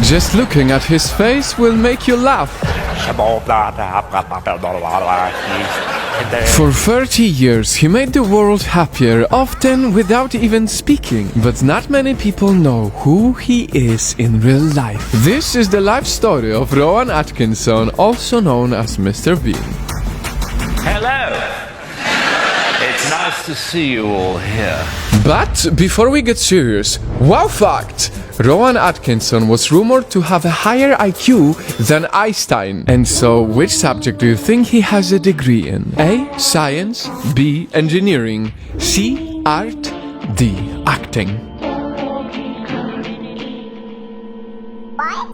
Just looking at his face will make you laugh. For 30 years, he made the world happier, often without even speaking. But not many people know who he is in real life. This is the life story of Rowan Atkinson, also known as Mr. Bean. Hello! It's nice to see you all here. But before we get serious, wow fact! Rowan Atkinson was rumored to have a higher IQ than Einstein. And so, which subject do you think he has a degree in? A. Science. B. Engineering. C. Art. D. Acting.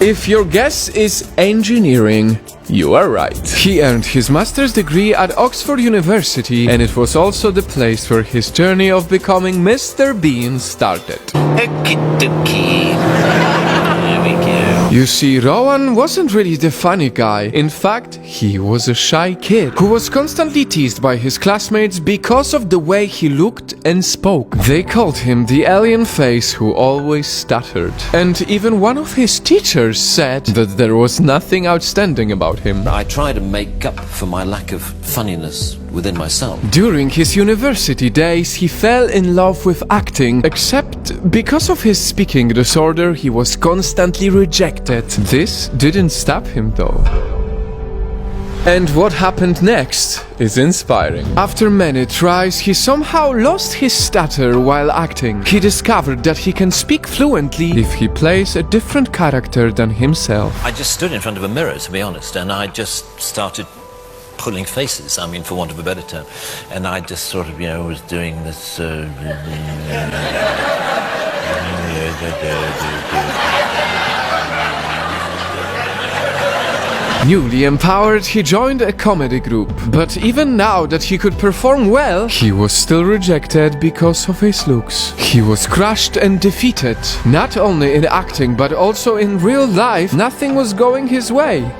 If your guess is engineering, you are right. He earned his master's degree at Oxford University, and it was also the place where his journey of becoming Mr. Bean started. Okie-dokie. There we go. You see, Rowan wasn't really the funny guy. In fact, he was a shy kid who was constantly teased by his classmates because of the way he looked and spoke. They called him the alien face who always stuttered. And even one of his teachers said that there was nothing outstanding about him. I try to make up for my lack of funniness within myself. During his university days, he fell in love with acting, except because of his speaking disorder, he was constantly rejected. This didn't stop him though. And what happened next is inspiring. After many tries, he somehow lost his stutter while acting. He discovered that he can speak fluently if he plays a different character than himself. I just stood in front of a mirror, to be honest, and I just started pulling faces, I mean, for want of a better term. And I just sort of, was doing this... Newly empowered, he joined a comedy group. But even now that he could perform well, he was still rejected because of his looks. He was crushed and defeated. Not only in acting, but also in real life, nothing was going his way.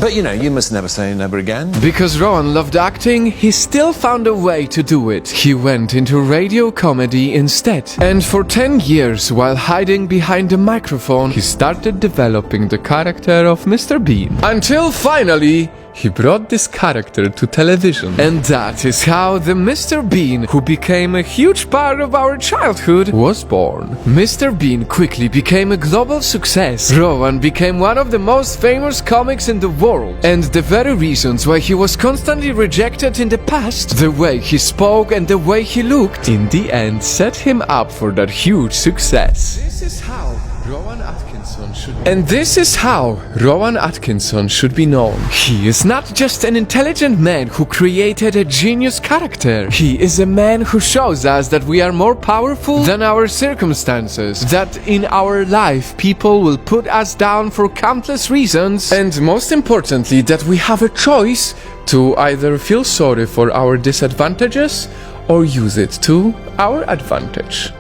But you must never say never again. Because Rowan loved acting, he still found a way to do it. He went into radio comedy instead. And for 10 years, while hiding behind the microphone, he started developing the character of Mr. Bean. Until finally, he brought this character to television. And that is how the Mr. Bean, who became a huge part of our childhood, was born. Mr. Bean quickly became a global success. Rowan became one of the most famous comics in the world. And the very reasons why he was constantly rejected in the past, the way he spoke and the way he looked, in the end set him up for that huge success. This is how Rowan Atkinson should be. And this is how Rowan Atkinson should be known. He is not just an intelligent man who created a genius character. He is a man who shows us that we are more powerful than our circumstances, that in our life people will put us down for countless reasons, and most importantly, that we have a choice to either feel sorry for our disadvantages or use it to our advantage.